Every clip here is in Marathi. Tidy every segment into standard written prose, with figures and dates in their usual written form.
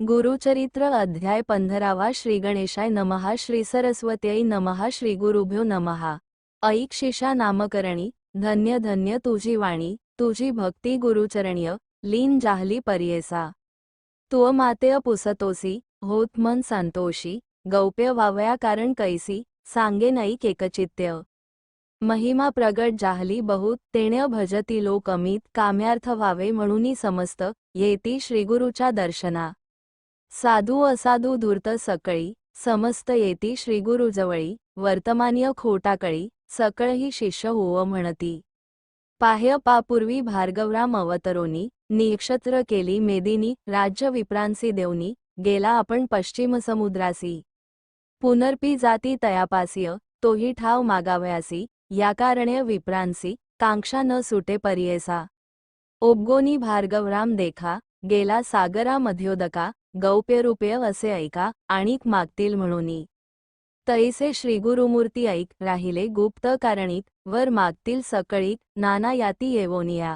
गुरुचरित्र अध्याय 15 श्री गणेशाय नमः श्री सरस्वत्यै नमः श्री गुरुभ्यो नमः। ऐक शिषा नामकरणी धन्य धन्य तुझी वाणी तुझी भक्ती गुरुचरणीय लीन जाहली पर्येसा। तुअ मातेय पुसतोसी होत मन संतोषी गौप्य वावया कारण कैसी सांगे नैक एकचित्य। महिमा प्रगट जाहली बहुत तेण्य भजती लोक अमित काम्यार्थ व्हावे म्हणूनी समस्त येती श्रीगुरुच्या दर्शना। साधू असाधू धूर्त सकळी समस्त येती श्रीगुरुजवळी वर्तमानीय खोटाकळी सकळही शिष्य होव म्हणती। पाह्य पापूर्वी भार्गवराम अवतरोनी निक्षत्र केली मेदिनी राज्य विप्रांसी देवनी गेला आपण पश्चिम समुद्रासी। पुनर्पी जाती तयापासिय तोही ठाव मागावयासी या कारणे विप्रांसी कांक्षा न सुटे पर्येसा। ओबगोनी भार्गवराम देखा गेला सागरा मध्योदका गौप्यरूपे असे ऐका आणिक मागतील म्हणूनी। तैसे श्रीगुरुमूर्ती ऐक राहिले गुप्त कारणिक वर मागतील सकळीक नाना याती येवोनिया।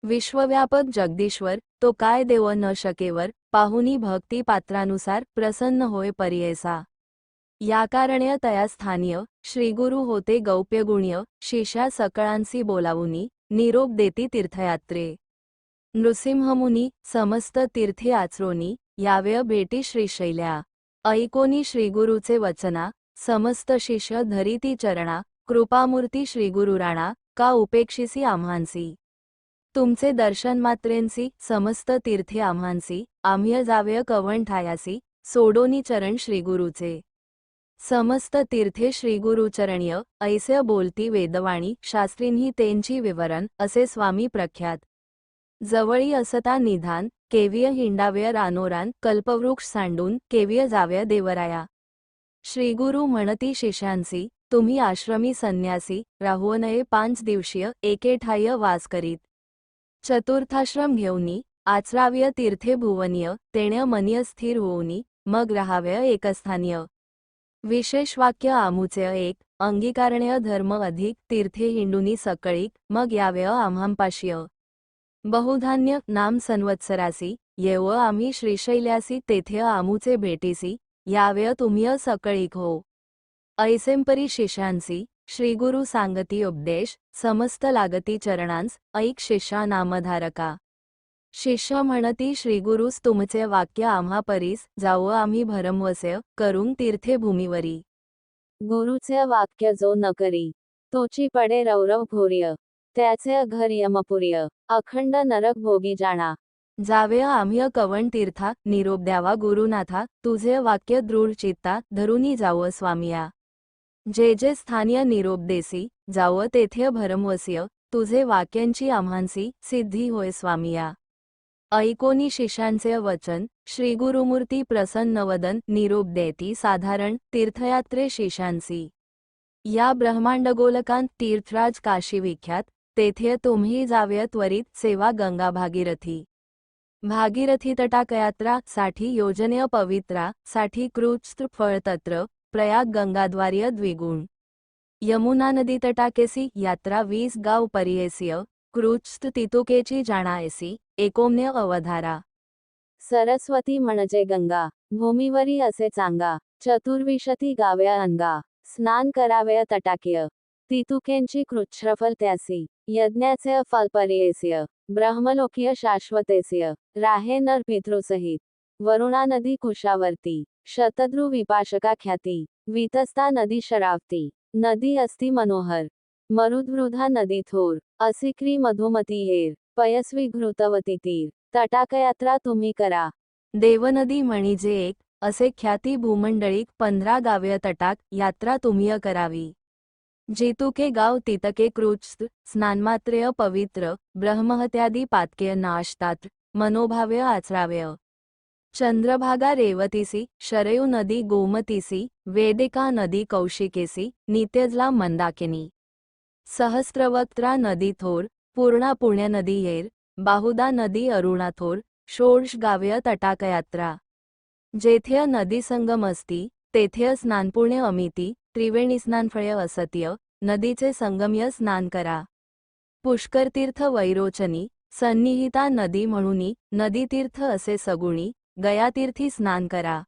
विश्वव्यापक जगदीश्वर तो काय देव न शकेवर पाहुनी भक्ती पात्रानुसार प्रसन्न होय पर्येसा। या कारणे तया स्थानीय श्रीगुरु होते गौप्यगुण्य शिष्या सकळांसी बोलावुनी निरोप देती तीर्थयात्रे। नृसिंहमुनी समस्त तीर्थे आचरोनी यावे भेटी श्रीशैल्या। ऐकोनी श्रीगुरुचे वचना समस्त शिष्य धरिती चरणा कृपामूर्ती श्रीगुरुराणा का उपेक्षिसी आम्हांसी। तुमचे दर्शन मात्रेंसी समस्त तीर्थे आम्हांसी आम्ह्य जावे कवण ठायासी सोडोनी चरण श्रीगुरुचे। समस्त तीर्थे श्रीगुरुचरणीय ऐसे बोलती वेदवाणी शास्त्रींही तेंची विवरण असे स्वामी प्रख्यात। जवळी असता निधान केव्य हिंडाव्य रानोरान कल्पवृक्ष सांडून केव्य जाव्य देवराया। श्रीगुरु म्हणती शिष्यांसी तुम्ही आश्रमी संन्यासी राहू नये 5 दिवसीय एके ठाय वास करीत। चतुर्थाश्रम घेऊनी आचराव्य तीर्थे भुवनीय तेण्य मनीय स्थिर होऊनी मग राहाव्य एकस्थानीय। विशेष वाक्य आमुचे एक अंगीकारण्य धर्म अधिक तीर्थे हिंडुनी सकळीक मग याव्य आम्हांपाशीय। बहुधान्य नाम संवत्सरासी येव आम्ही श्रीशैल्यासी तेथे आमुचे भेटीसी यावे तुम्ही सकळीक हो। ऐसेंपरी शिष्यांसी श्रीगुरु सांगती उपदेश समस्त लागती चरणांस ऐक शिष्या नामधारका। शिष्य म्हणती श्रीगुरुस तुमचे वाक्य आम्हा परीस जावो आम्ही भरमवस्य करून तीर्थे भूमीवरी। गुरुचे वाक्य जो न करी तोची पडे रौरव घोर्य त्याचे घर यमपुर्य अखंड नरक भोगी जाणा। जावे आम्ही कवण तीर्था निरोप द्यावा गुरुनाथा तुझे वाक्य दृढ चित्ता धरुनी जावं स्वामिया। जे जे स्थानीय निरोप देसी जावं तेथे भरमवस्य तुझे वाक्यांची आम्हांसी सिद्धी होय स्वामिया। ऐकोनी शिष्यांचे वचन श्रीगुरुमूर्ती प्रसन्नवदन निरोप देती साधारण तीर्थयात्रे शिष्यांसी। या ब्रह्मांडगोलकांत तीर्थराज काशी विख्यात तेथे तुम्ही जावे त्वरित सेवा गंगा भागीरथी। भागीरथी तटाकयात्रा साठी योजनेय पवित्रा साठी कृच्छ फळ तत्र प्रयाग गंगाद्वार्य द्विगुण। यमुना नदी तटाकेसी यात्रा 20 गाव पर्येसिय कृच्छ तितुकेची जाणायसी एकोम्य अवधारा। सरस्वती म्हणजे गंगा भूमीवरी असे चांगा 24 गाव्या अंगा स्नान करावे तटाकीय। तितुकेंची कृच्छ्रफल त्यासी यज्ञाचे फल पर्येसिय ब्रह्मलोकीय शाश्वतेसिय राहे नर पितृसहित। वरुणा नदी कुशावर्ती शतद्रु विपाशका ख्याती वितस्ता नदी शरावती नदी अस्ति मनोहर। मरुद्वृधा नदी थोर असिक्री मधुमती हेर पयस्वी घृतवती तीर। तटाकयात्रा तुम्ही करा। देवनदी म्हणजे एक असे ख्याती भूमंडळीक 15 गाव्य तटाक यात्रा तुम्ही करावी। जेतुके गाव तितके कृच्छ स्नानमात्रेय पवित्र ब्रह्महत्यादी पातके नाशतात मनोभाव्य आचराव्य। चंद्रभागा रेवतीसी शरयू नदी गोमतीसी वेदिका नदी कौशिकेसी नित्यजला मंदाकिनी। सहस्त्रवक्त्रा नदी थोर पूर्णा पुण्य नदी येर बाहुदा नदी अरुणा थोर षोडश गाव्य तटाकयात्रा। जेथे नदी संगम असती तेथे स्नानपुण्य अमिती त्रिवेणी स्नानफळ्य असत्य नदीचे संगम्य स्नान करा। पुष्करतीर्थ वैरोचनी सन्निहिता नदी म्हणूनी नदीतीर्थ असे सगुणी गयातीर्थी स्नान करा.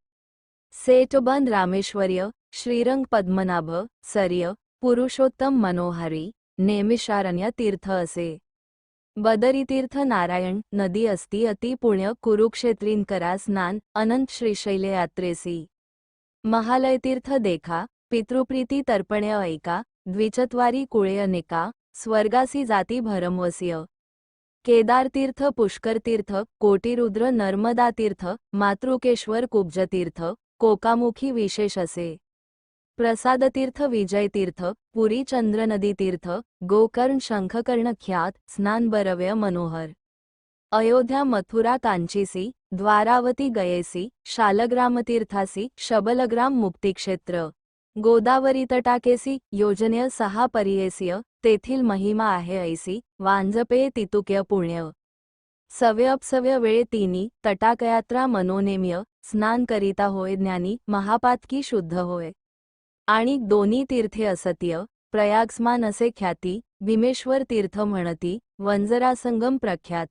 सेटबंद रामेश्वर्य, श्रीरंग पद्मनाभ, सर्य, पुरुषोत्तम मनोहारी, नेमिषारण्य तीर्थ असे. बदरीतीर्थ नारायण नदी असती अति पुण्य कुरुक्षेत्रीन करा स्नान अनंत श्रीशैल यात्रेसी. महालयतीर्थ देखा, पितृप्रीती तर्पणे ऐका, द्विचत्वारी कुळे अनेका, स्वर्गासी जाती भरमवस्य. केदारतीर्थ पुष्करतीर्थ कोटिरुद्र नर्मदातीर्थ मातृकेश्वर कुब्जतीर्थ कोकामुखी विशेष असे. प्रसादतीर्थ विजयतीर्थ पुरी चंद्रनदीतीर्थ गोकर्ण शंखकर्ण ख्यात स्नान बरव्य मनोहर. अयोध्या मथुरा कांचीसी द्वारावती गयेसी शालग्रामतीर्थासी शबलग्राम मुक्तिक्षेत्र. गोदावरी तटाकेसी योजनेय 6 परियेसीय तेथील महिमा आहे ऐसी वांजपे तितुक्य पुण्य. सव्यपसव्य वेळे तिनी तटाकयात्रा मनोनेम्य स्नान करिता होय ज्ञानी महापातकी शुद्ध होय. आणि दोन्ही तीर्थे असत्य प्रयागस्मान असे ख्याती भीमेश्वर तीर्थ म्हणती वंजरा संगम प्रख्यात.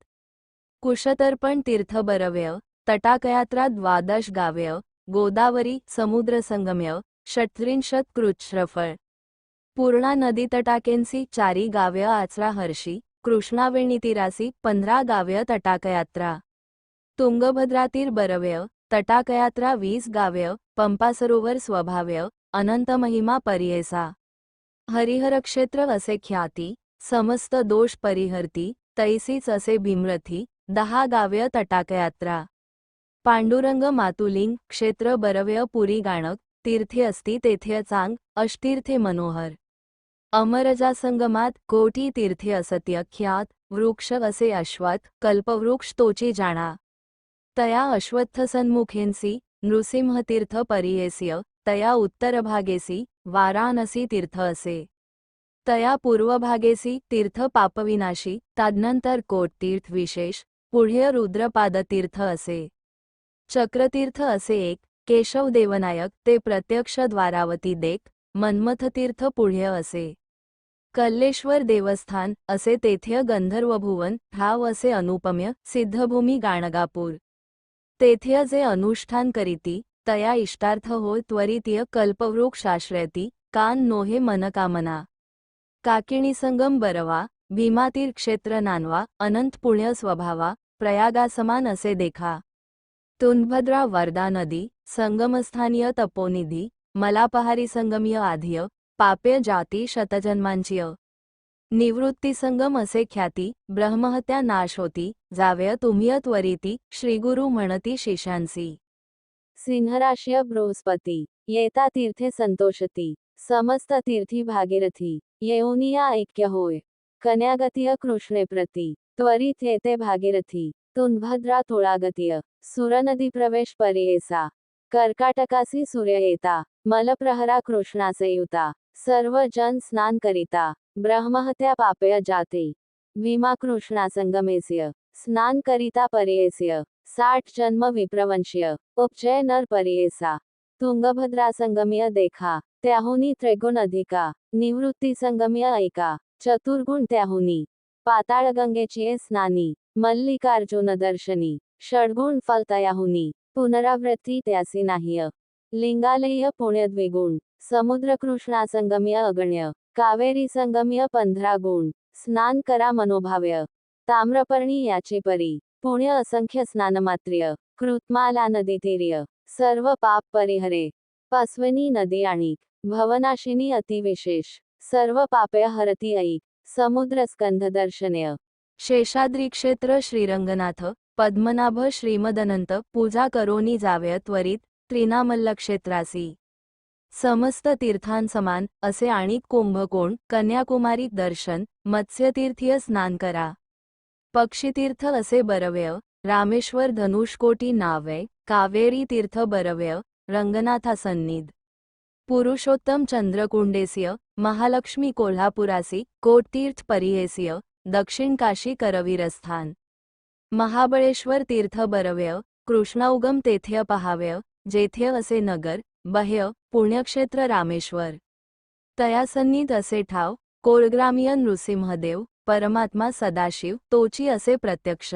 कुशतर्पण तीर्थ बरव्य तटाकयात्रा 12 गाव्य गोदावरी समुद्र संगम्य 38 कृच्छ्रफळ. पूर्णा नदी तटाकेंसी 4 गाव्य आचरा हर्षी कृष्णावेणी तीरासी 15 गाव्य तटाकयात्रा. तुंगभद्रातीर बरव्य तटाकयात्रा 20 गाव्य पंपा सरोवर स्वभाव्य अनंत महिमा परियेसा. हरिहर क्षेत्र असे ख्याती समस्त दोष परिहरती तैसीच असे भीमरथी 10 गाव्य तटाकयात्रा. पांडुरंग मातुलिंग क्षेत्र बरव्य पुरी गाणक तीर्थे असती तेथे चांग अष्टीर्थे मनोहर. अमरजा संगमात कोटी तीर्थे असत्य ख्यात वृक्ष असे अश्वत्थ कल्पवृक्ष तोची जाणा. तया अश्वत्थ सन्मुखेंसी नृसिंहतीर्थ परियेस्य तया उत्तरभागेसी वाराणसी तीर्थ असे. तया पूर्वभागेसी तीर्थ पापविनाशी तदनंतर कोटतीर्थ विशेष पुढे रुद्रपादतीर्थ असे. चक्रतीर्थ असे एक केशव देवनायक ते प्रत्यक्ष द्वारावती देख मन्मथतीर्थ पुढे असे. कल्लेश्वर देवस्थान असे तेथे गंधर्वभुवन ठाव असे अनुपम्य सिद्धभूमी गाणगापूर. तेथे जे अनुष्ठान करीती तया इष्टार्थ होय त्वरितीय कल्पवृक्ष आश्रयती कान नोहे मनकामना. काकिणी संगम बरवा भीमातीर क्षेत्र नानवा अनंत पुण्य स्वभावा प्रयागासमान असे देखा. तुंगभद्रा वर्धा नदी संगमस्थानीय तपोनिधी मलापहारी संगमीय आधिय पाप्य जाती शतजन्मांचीय. निवृत्ती संगम असे ख्याती ब्रह्महत्या नाश होती जाव्य तुम्ही त्वरिती श्रीगुरु म्हणती शिष्यांसी. सिंहराश्य बृहस्पती येता तीर्थे संतोषती समस्त तीर्थी भागीरथी येऊनिया ऐक्य होय. कन्यागतीय कृष्णे प्रती त्वरित येते भागीरथी तुंगभद्रा तुळागतीय सुरनदी प्रवेश परियेसा. कर्काटकासी सूर्य येता मलप्रहरा कृष्णासे युता सर्व जन स्नान करिता ब्रह्महत्या पापय जाते. भीमा कृष्णा संगमेस्य स्नान करिता परियेस्य 60 जन्म विप्रवंश्य उपजय नर परियेसा. तुंगभद्रा संगमीय देखा त्याहुनी त्रिगुण अधिका निवृत्ती संगमीय ऐका चतुर्गुण त्याहुनी. पाताळगंगेची स्नानी मल्लिकार्जुन दर्शनी षड्गुण फल तयाहुनी पुनरावृत्ती त्यासी नाह्य. लिंगालय पुण्य द्विगुण समुद्र कृष्णा संगम्य अगण्य कावेरी संगम्य 15 गुण. स्नान करा मनोभाव्य ताम्रपर्णी याची परी पुण्य असंख्य स्नानमात्र्य कृतमाला नदीतीर्य सर्व पाप परिहरे. पास्वनी नदी आणिक भवनाशिनी अतिविशेष सर्व पापय हरती ऐक समुद्र स्कंध दर्शनय. शेषाद्री क्षेत्र श्रीरंगनाथ पद्मनाभ श्रीमदनंत पूजा करोनी जाव्य त्वरित त्रिनामल्ल क्षेत्रासी. समस्त तीर्थांसमान असे आणिक कुंभकोण कन्याकुमारी दर्शन मत्स्यतीर्थीय स्नान करा. पक्षीतीर्थ असे बरव्य रामेश्वर धनुषकोटी नावे कावेरी तीर्थ बरव्य रंगनाथा सन्निध. पुरुषोत्तम चंद्रकुंडेस्य महालक्ष्मी कोल्हापुरासी कोटतीर्थ परियेस्य दक्षिण काशी करवीरस्थान. महाबळेश्वर तीर्थ बरव्य कृष्णौगम तेथे पहाव्य जेथे असे नगर बह्य पुण्यक्षेत्र रामेश्वर. तयासन्निध असे ठाव कोळग्रामीय नृसिंहदेव परमात्मा सदाशिव तोची असे प्रत्यक्ष.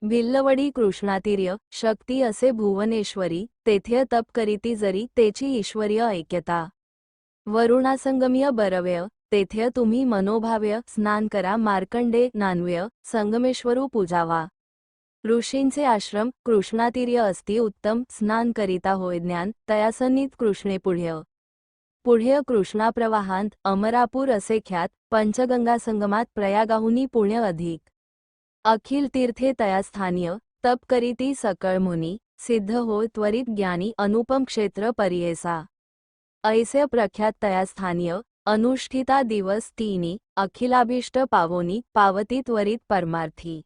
भिल्लवडी कृष्णातीर्य शक्ती असे भुवनेश्वरी तेथे तप करीती जरी तेची ईश्वरीय ऐक्यता वरुणासंगम्य बरव्य तेथे तुम्ही मनोभाव्य स्नान करा मार्कंडे नान्व्य संगमेश्वरू पूजावा ऋषींचे आश्रम कृष्णातीर्य असती उत्तम स्नान करिता होय ज्ञान तयासन्नित कृष्णे पुढ्य कृष्णा प्रवाहांत अमरापूर असे ख्यात पंचगंगा संगमात प्रयागाहुनी पुण्य अधिक अखिल तीर्थे तयास्थानीय तप करीती सकळ मुनी सिद्ध होय त्वरित ज्ञानी अनुपम क्षेत्र परियेसा ऐसे प्रख्यात तयास्थानीय अनुष्ठिता दिवस तिनी अखिलाभिष्ट पावोनी पावती त्वरित परमार्थी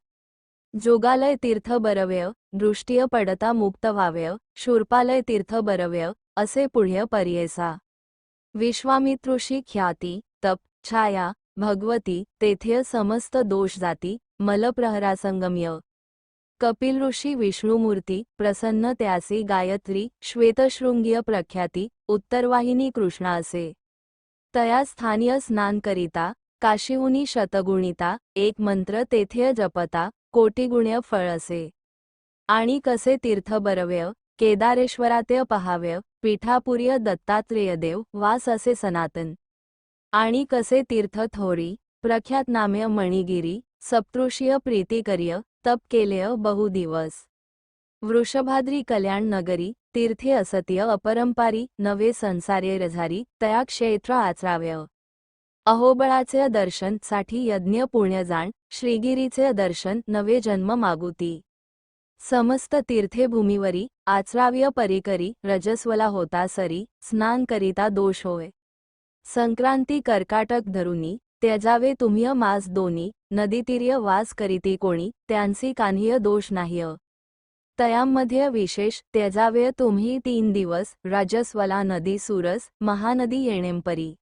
जोगालय तीर्थ बरव्य दृष्टीय पडता मुक्त व्हाव्य शूर्पालय तीर्थ बरव्य असे पुढ्य परियेसा विश्वामित्रुषी ख्याती तप छाया भगवती तेथे समस्त दोष जाती मलप्रहरासंगम्य कपिल ऋषी विष्णुमूर्ती प्रसन्न त्यासी गायत्री श्वेतशृंगीय प्रख्याती उत्तरवाहिनी कृष्णा असे तया स्थानीय स्नान करिता काशीहुनी शतगुणिता एक मंत्र तेथे जपता कोटिगुण्य फळ असे आणि कसे तीर्थ बरव्य केदारेश्वराते पहाव्य पीठापुर्य दत्तात्रेय देव वास असे सनातन आणि कसे तीर्थ थोरी प्रख्यात नाम्य मणिगिरी सप्तृषीय प्रीतिकर्य तप केलेय बहुदिवस वृषभाद्री कल्याण नगरी तीर्थे असत्य अपरंपारी नवे संसारे रझारी तया क्षेत्र आचराव्य अहोबळाचे दर्शन साठी यज्ञ पुण्य जाण श्रीगिरीचे दर्शन नवे जन्म मागुती समस्त तीर्थे भूमीवरी आचराव्य परिकरी रजस्वला होता सरी स्नान करिता दोष होय संक्रांती कर्काटक धरुनी त्यजावे तुम्ह्य मास दोनी नदीतीर्य वास करीती कोणी त्यांसी कान्ह्य दोष नाह्य तयांमध्ये विशेष त्यजावे तुम्ही 3 दिवस राजस्वला नदी सुरस महानदी येणेंपरी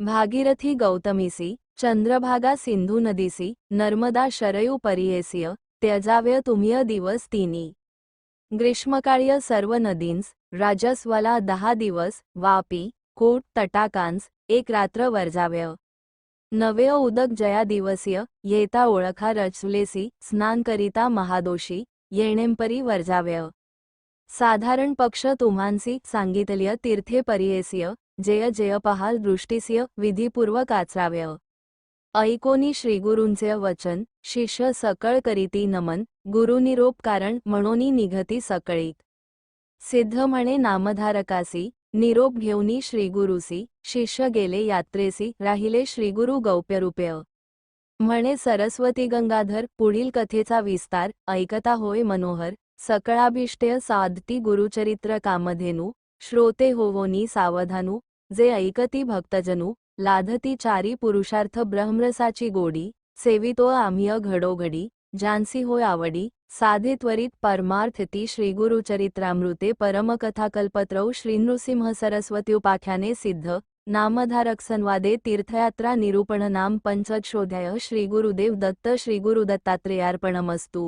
भागीरथी गौतमीसी चंद्रभागा सिंधू नदीसी नर्मदा शरयू परियेसिय त्यजाव्य तुम्ह्य दिवस तिनी ग्रीष्मकाळीय सर्व नदींस राजस्वला 10 दिवस वापी कोट तटाकांस 1 रात्र वर्जाव्य नवे उदक जया दिवसीय येता ओळखा रचलेसी स्नान करिता महादोषी येणेंपरी वर्जाव्य साधारण पक्ष तुम्हांसी सांगितल्य तीर्थे परियेसिय जय जय पहाल दृष्टीसिय विधिपूर्वक आचराव्य ऐकोनी श्रीगुरूंचे वचन शिष्य सकळ करीती नमन गुरुनिरोप कारण म्हणोनी निघती सकळीक सिद्ध म्हणे नामधारकासी निरोप घेऊनी श्रीगुरुसी शिष्य गेले यात्रेसी राहिले श्रीगुरु गौप्यरूपय म्हणे सरस्वती गंगाधर पुढील कथेचा विस्तार ऐकता होय मनोहर सकळाभिष्टय साधती गुरुचरित्र कामधेनु श्रोते होवोनी सावधानु जे ऐकती भक्तजनु लाधती चारी पुरुषार्थ ब्रह्मरसाची गोडी सेवितो आम्ह्य घडोघडी जानसी होय आवडी साधे त्वरित परमार्थती श्रीगुरुचरित्रामृते परमकथाकल्पत्रौ श्रीनृसिंह सरस्वत्युपाख्याने सिद्ध नामधारक संवादे तीर्थयात्रा निरूपण नाम पंचदशोऽध्याय श्रीगुरुदेव दत्त श्रीगुरुदत्तात्रेयार्पणमस्तु।